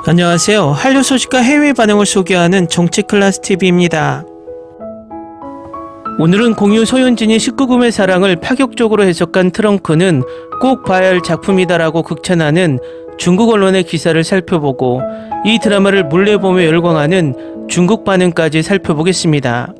안녕하세요. 한류 소식과 해외 반응을 소개하는 정치클래스TV입니다. 오늘은 공유 소윤진이 19금의 사랑을 파격적으로 해석한 트렁크는 꼭 봐야 할 작품이다라고 극찬하는 중국 언론의 기사를 살펴보고 이 드라마를 몰래 보며 열광하는 중국 반응까지 살펴보겠습니다.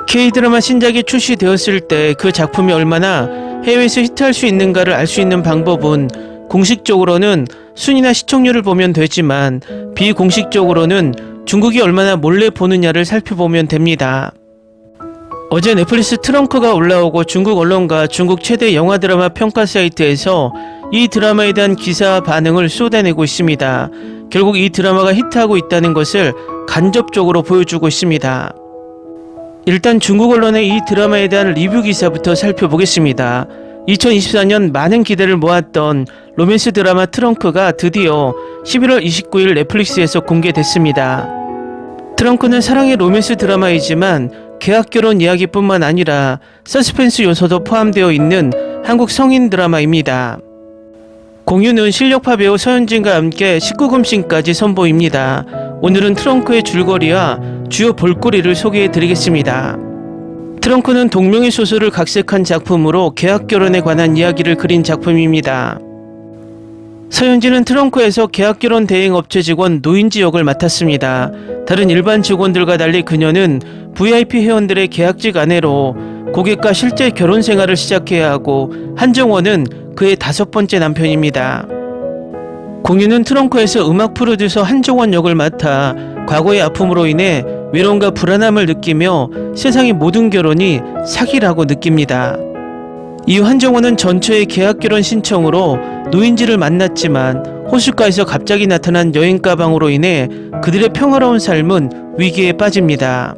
K드라마 신작이 출시되었을 때 그 작품이 얼마나 해외에서 히트할 수 있는가를 알 수 있는 방법은 공식적으로는 순위나 시청률을 보면 되지만 비공식적으로는 중국이 얼마나 몰래 보느냐를 살펴보면 됩니다. 어제 넷플릭스 트렁크가 올라오고 중국 언론과 중국 최대 영화 드라마 평가 사이트에서 이 드라마에 대한 기사 반응을 쏟아내고 있습니다. 결국 이 드라마가 히트하고 있다는 것을 간접적으로 보여주고 있습니다. 일단 중국 언론의 이 드라마에 대한 리뷰 기사부터 살펴보겠습니다. 2024년 많은 기대를 모았던 로맨스 드라마 트렁크가 드디어 11월 29일 넷플릭스에서 공개됐습니다. 트렁크는 사랑의 로맨스 드라마이지만 계약결혼 이야기뿐만 아니라 서스펜스 요소도 포함되어 있는 한국 성인 드라마입니다. 공유는 실력파 배우 서윤진과 함께 19금씬까지 선보입니다. 오늘은 트렁크의 줄거리와 주요 볼거리를 소개해드리겠습니다. 트렁크는 동명의 소설을 각색한 작품으로 계약결혼에 관한 이야기를 그린 작품입니다. 서윤진은 트렁크에서 계약결혼 대행업체 직원 노인지 역을 맡았습니다. 다른 일반 직원들과 달리 그녀는 VIP 회원들의 계약직 아내로 고객과 실제 결혼 생활을 시작해야 하고 한정원은 그의 5번째 남편입니다. 공유는 트렁크에서 음악 프로듀서 한정원 역을 맡아 과거의 아픔으로 인해 외로움과 불안함을 느끼며 세상의 모든 결혼이 사기라고 느낍니다. 이후 한정원은 전처의 계약결혼 신청으로 노인지를 만났지만 호숫가에서 갑자기 나타난 여행 가방으로 인해 그들의 평화로운 삶은 위기에 빠집니다.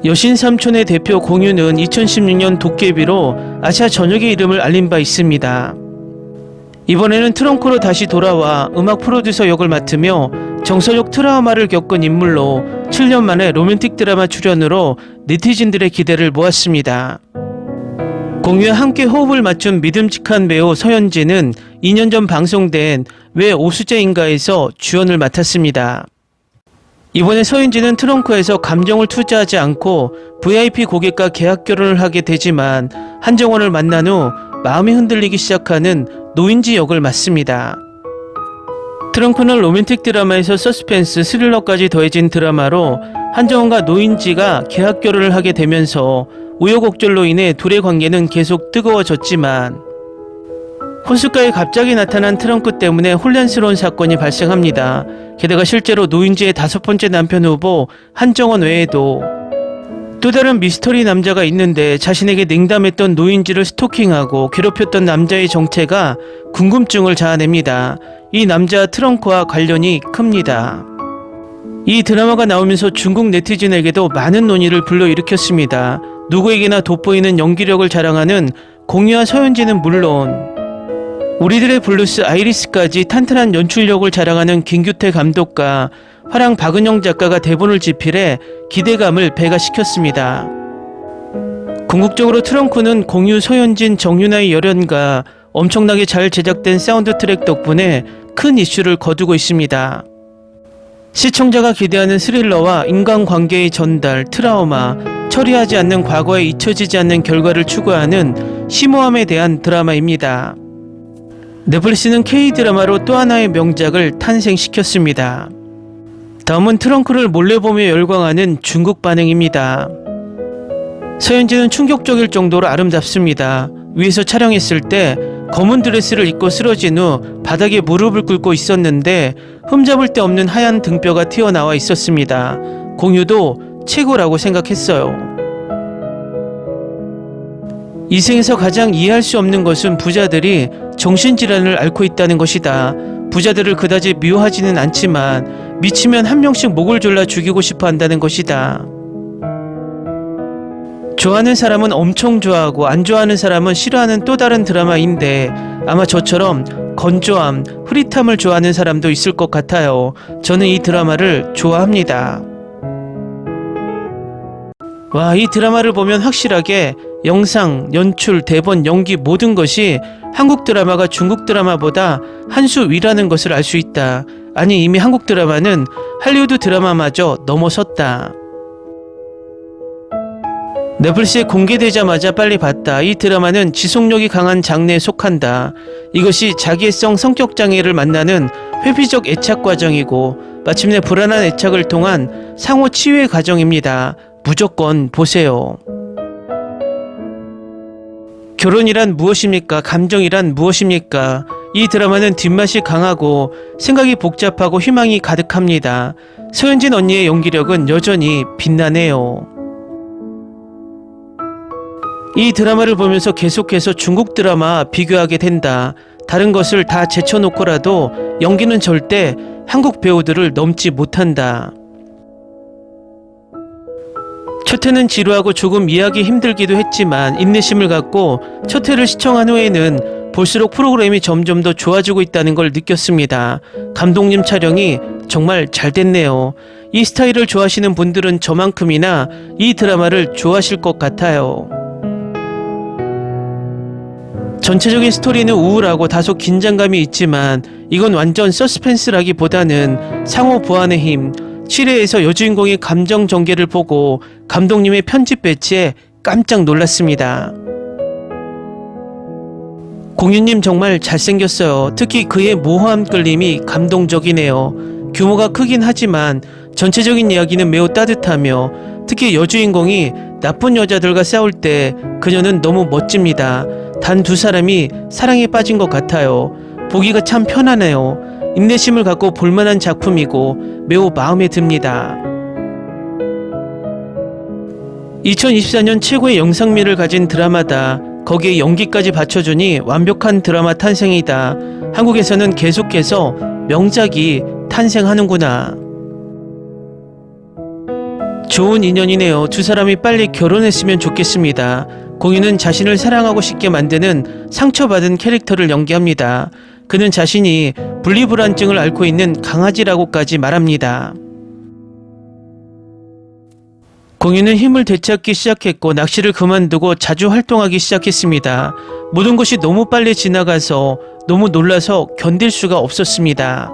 여신 삼촌의 대표 공유는 2016년 도깨비로 아시아 전역의 이름을 알린 바 있습니다. 이번에는 트렁크로 다시 돌아와 음악 프로듀서 역을 맡으며 정서적 트라우마를 겪은 인물로 7년 만에 로맨틱 드라마 출연으로 네티즌들의 기대를 모았습니다. 공유와 함께 호흡을 맞춘 믿음직한 배우 서윤진은 2년 전 방송된 왜 오수재인가에서 주연을 맡았습니다. 이번에 서윤진은 트렁크에서 감정을 투자하지 않고 VIP 고객과 계약 결혼을 하게 되지만 한정원을 만난 후 마음이 흔들리기 시작하는 노인지 역을 맡습니다. 트렁크는 로맨틱 드라마에서 서스펜스, 스릴러까지 더해진 드라마로 한정원과 노인지가 계약 결혼을 하게 되면서 우여곡절로 인해 둘의 관계는 계속 뜨거워졌지만 호숫가에 갑자기 나타난 트렁크 때문에 혼란스러운 사건이 발생합니다. 게다가 실제로 노인지의 5번째 남편 후보 한정원 외에도 또 다른 미스터리 남자가 있는데 자신에게 냉담했던 노인지를 스토킹하고 괴롭혔던 남자의 정체가 궁금증을 자아냅니다. 이 남자와 트렁크와 관련이 큽니다. 이 드라마가 나오면서 중국 네티즌에게도 많은 논의를 불러일으켰습니다. 누구에게나 돋보이는 연기력을 자랑하는 공유와 서윤진은 물론 우리들의 블루스 아이리스까지 탄탄한 연출력을 자랑하는 김규태 감독과 화랑 박은영 작가가 대본을 집필해 기대감을 배가시켰습니다. 궁극적으로 트렁크는 공유, 서윤진, 정윤아의 열연과 엄청나게 잘 제작된 사운드 트랙 덕분에 큰 이슈를 거두고 있습니다. 시청자가 기대하는 스릴러와 인간관계의 전달, 트라우마, 처리하지 않는 과거에 잊혀지지 않는 결과를 추구하는 심오함에 대한 드라마입니다. 넷플릭스는 K드라마로 또 하나의 명작을 탄생시켰습니다. 다음은 트렁크를 몰래 보며 열광하는 중국 반응입니다. 서윤진은 충격적일 정도로 아름답습니다. 위에서 촬영했을 때 검은 드레스를 입고 쓰러진 후 바닥에 무릎을 꿇고 있었는데 흠잡을 데 없는 하얀 등뼈가 튀어나와 있었습니다. 공유도 최고라고 생각했어요. 이 생에서 가장 이해할 수 없는 것은 부자들이 정신질환을 앓고 있다는 것이다. 부자들을 그다지 미워하지는 않지만 미치면 한 명씩 목을 졸라 죽이고 싶어 한다는 것이다. 좋아하는 사람은 엄청 좋아하고 안 좋아하는 사람은 싫어하는 또 다른 드라마인데 아마 저처럼 건조함, 흐릿함을 좋아하는 사람도 있을 것 같아요. 저는 이 드라마를 좋아합니다. 와, 이 드라마를 보면 확실하게 영상, 연출, 대본, 연기 모든 것이 한국 드라마가 중국 드라마보다 한 수 위라는 것을 알 수 있다. 아니 이미 한국 드라마는 할리우드 드라마마저 넘어섰다. 넷플릭스에 공개되자마자 빨리 봤다. 이 드라마는 지속력이 강한 장르에 속한다. 이것이 자기애성 성격장애를 만나는 회피적 애착 과정이고 마침내 불안한 애착을 통한 상호 치유의 과정입니다. 무조건 보세요. 결혼이란 무엇입니까? 감정이란 무엇입니까? 이 드라마는 뒷맛이 강하고 생각이 복잡하고 희망이 가득합니다. 서현진 언니의 연기력은 여전히 빛나네요. 이 드라마를 보면서 계속해서 중국 드라마 비교하게 된다. 다른 것을 다 제쳐놓고라도 연기는 절대 한국 배우들을 넘지 못한다. 첫 회는 지루하고 조금 이해하기 힘들기도 했지만 인내심을 갖고 첫 회를 시청한 후에는 볼수록 프로그램이 점점 더 좋아지고 있다는 걸 느꼈습니다. 감독님 촬영이 정말 잘 됐네요. 이 스타일을 좋아하시는 분들은 저만큼이나 이 드라마를 좋아하실 것 같아요. 전체적인 스토리는 우울하고 다소 긴장감이 있지만 이건 완전 서스펜스라기보다는 상호 보완의 힘, 7회에서 여주인공의 감정 전개를 보고 감독님의 편집 배치에 깜짝 놀랐습니다. 공유님 정말 잘생겼어요. 특히 그의 모호함 끌림이 감동적이네요. 규모가 크긴 하지만 전체적인 이야기는 매우 따뜻하며 특히 여주인공이 나쁜 여자들과 싸울 때 그녀는 너무 멋집니다. 단 두 사람이 사랑에 빠진 것 같아요. 보기가 참 편하네요. 인내심을 갖고 볼만한 작품이고 매우 마음에 듭니다. 2024년 최고의 영상미를 가진 드라마다. 거기에 연기까지 받쳐주니 완벽한 드라마 탄생이다. 한국에서는 계속해서 명작이 탄생하는구나. 좋은 인연이네요. 두 사람이 빨리 결혼했으면 좋겠습니다. 공유는 자신을 사랑하고 싶게 만드는 상처받은 캐릭터를 연기합니다. 그는 자신이 분리불안증을 앓고 있는 강아지라고까지 말합니다. 공유는 힘을 되찾기 시작했고 낚시를 그만두고 자주 활동하기 시작했습니다. 모든 것이 너무 빨리 지나가서 너무 놀라서 견딜 수가 없었습니다.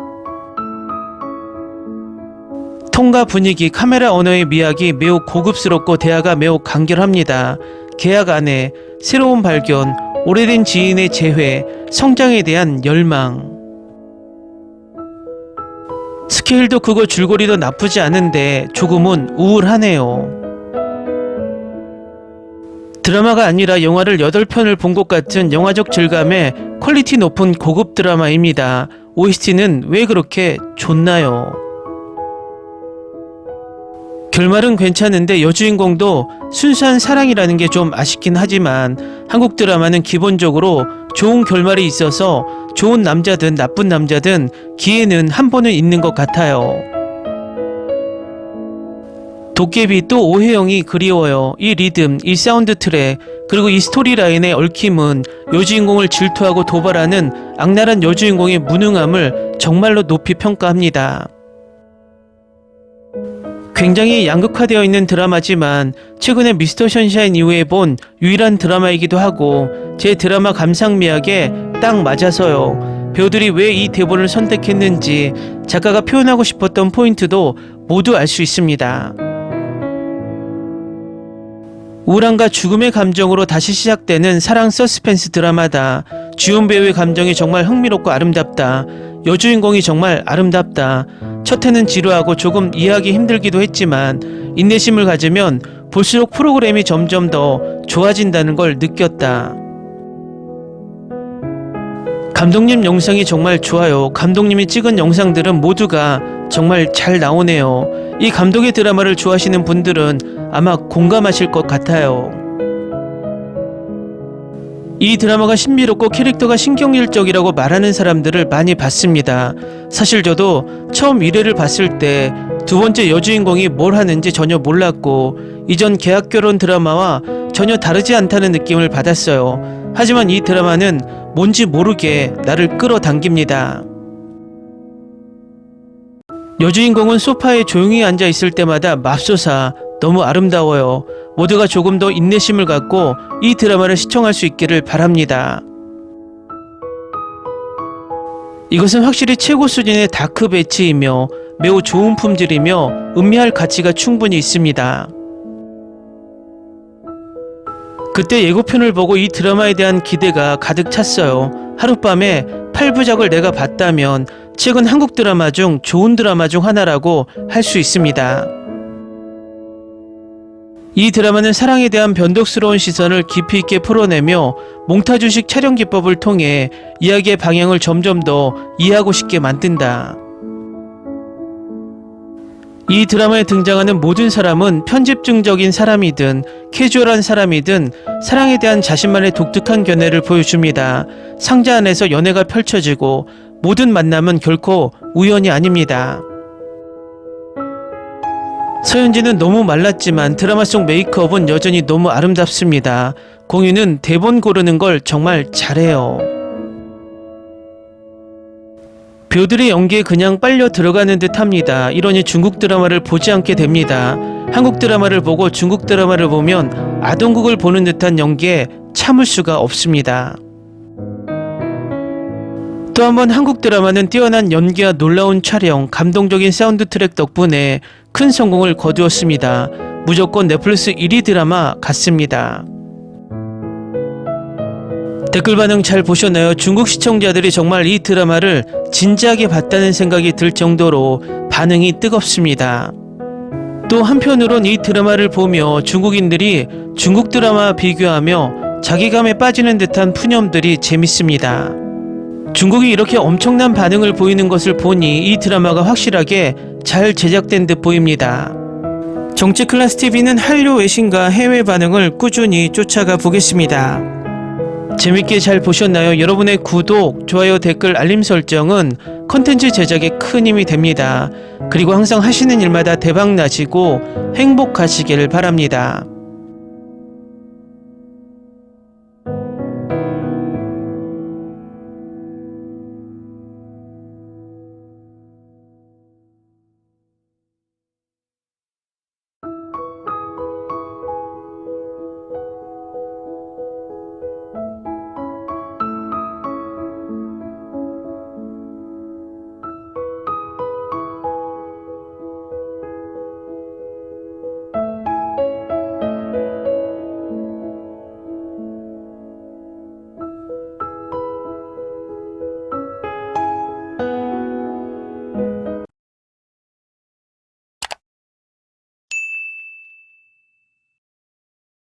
톤과 분위기, 카메라 언어의 미학이 매우 고급스럽고 대화가 매우 간결합니다. 계약 안에 새로운 발견, 오래된 지인의 재회, 성장에 대한 열망. 스케일도 크고 줄거리도 나쁘지 않은데 조금은 우울하네요. 드라마가 아니라 영화를 8편을 본 것 같은 영화적 질감의 퀄리티 높은 고급 드라마입니다. OST는 왜 그렇게 좋나요? 결말은 괜찮은데 여주인공도 순수한 사랑이라는 게 좀 아쉽긴 하지만 한국 드라마는 기본적으로 좋은 결말이 있어서 좋은 남자든 나쁜 남자든 기회는 한 번은 있는 것 같아요. 도깨비 또 오해영이 그리워요. 이 리듬, 이 사운드 트랙, 그리고 이 스토리라인의 얽힘은 여주인공을 질투하고 도발하는 악랄한 여주인공의 무능함을 정말로 높이 평가합니다. 굉장히 양극화되어 있는 드라마지만 최근에 미스터 션샤인 이후에 본 유일한 드라마이기도 하고 제 드라마 감상미학에 딱 맞아서요. 배우들이 왜 이 대본을 선택했는지 작가가 표현하고 싶었던 포인트도 모두 알 수 있습니다. 우울함과 죽음의 감정으로 다시 시작되는 사랑 서스펜스 드라마다. 주연 배우의 감정이 정말 흥미롭고 아름답다. 여주인공이 정말 아름답다. 첫 회는 지루하고 조금 이해하기 힘들기도 했지만 인내심을 가지면 볼수록 프로그램이 점점 더 좋아진다는 걸 느꼈다. 감독님 영상이 정말 좋아요. 감독님이 찍은 영상들은 모두가 정말 잘 나오네요. 이 감독의 드라마를 좋아하시는 분들은 아마 공감하실 것 같아요. 이 드라마가 신비롭고 캐릭터가 신경질적이라고 말하는 사람들을 많이 봤습니다. 사실 저도 처음 1회를 봤을 때 두 번째 여주인공이 뭘 하는지 전혀 몰랐고 이전 계약결혼 드라마와 전혀 다르지 않다는 느낌을 받았어요. 하지만 이 드라마는 뭔지 모르게 나를 끌어당깁니다. 여주인공은 소파에 조용히 앉아 있을 때마다 맙소사 너무 아름다워요. 모두가 조금 더 인내심을 갖고 이 드라마를 시청할 수 있기를 바랍니다. 이것은 확실히 최고 수준의 다크 배치이며 매우 좋은 품질이며 음미할 가치가 충분히 있습니다. 그때 예고편을 보고 이 드라마에 대한 기대가 가득 찼어요. 하룻밤에 8부작을 내가 봤다면 최근 한국 드라마 중 좋은 드라마 중 하나라고 할 수 있습니다. 이 드라마는 사랑에 대한 변덕스러운 시선을 깊이 있게 풀어내며 몽타주식 촬영 기법을 통해 이야기의 방향을 점점 더 이해하고 싶게 만든다. 이 드라마에 등장하는 모든 사람은 편집증적인 사람이든 캐주얼한 사람이든 사랑에 대한 자신만의 독특한 견해를 보여줍니다. 상자 안에서 연애가 펼쳐지고 모든 만남은 결코 우연이 아닙니다. 서현진은 너무 말랐지만 드라마 속 메이크업은 여전히 너무 아름답습니다. 공유는 대본 고르는 걸 정말 잘해요. 배우들의 연기에 그냥 빨려 들어가는 듯 합니다. 이러니 중국 드라마를 보지 않게 됩니다. 한국 드라마를 보고 중국 드라마를 보면 아동극을 보는 듯한 연기에 참을 수가 없습니다. 또 한 번 한국 드라마는 뛰어난 연기와 놀라운 촬영, 감동적인 사운드 트랙 덕분에 큰 성공을 거두었습니다. 무조건 넷플릭스 1위 드라마 같습니다. 댓글 반응 잘 보셨나요? 중국 시청자들이 정말 이 드라마를 진지하게 봤다는 생각이 들 정도로 반응이 뜨겁습니다. 또 한편으론 이 드라마를 보며 중국인들이 중국 드라마와 비교하며 자기감에 빠지는 듯한 푸념들이 재밌습니다. 중국이 이렇게 엄청난 반응을 보이는 것을 보니 이 드라마가 확실하게 잘 제작된 듯 보입니다. 정치클래스TV는 한류 외신과 해외 반응을 꾸준히 쫓아가 보겠습니다. 재밌게 잘 보셨나요? 여러분의 구독, 좋아요, 댓글, 알림 설정은 컨텐츠 제작에 큰 힘이 됩니다. 그리고 항상 하시는 일마다 대박 나시고 행복하시길 바랍니다.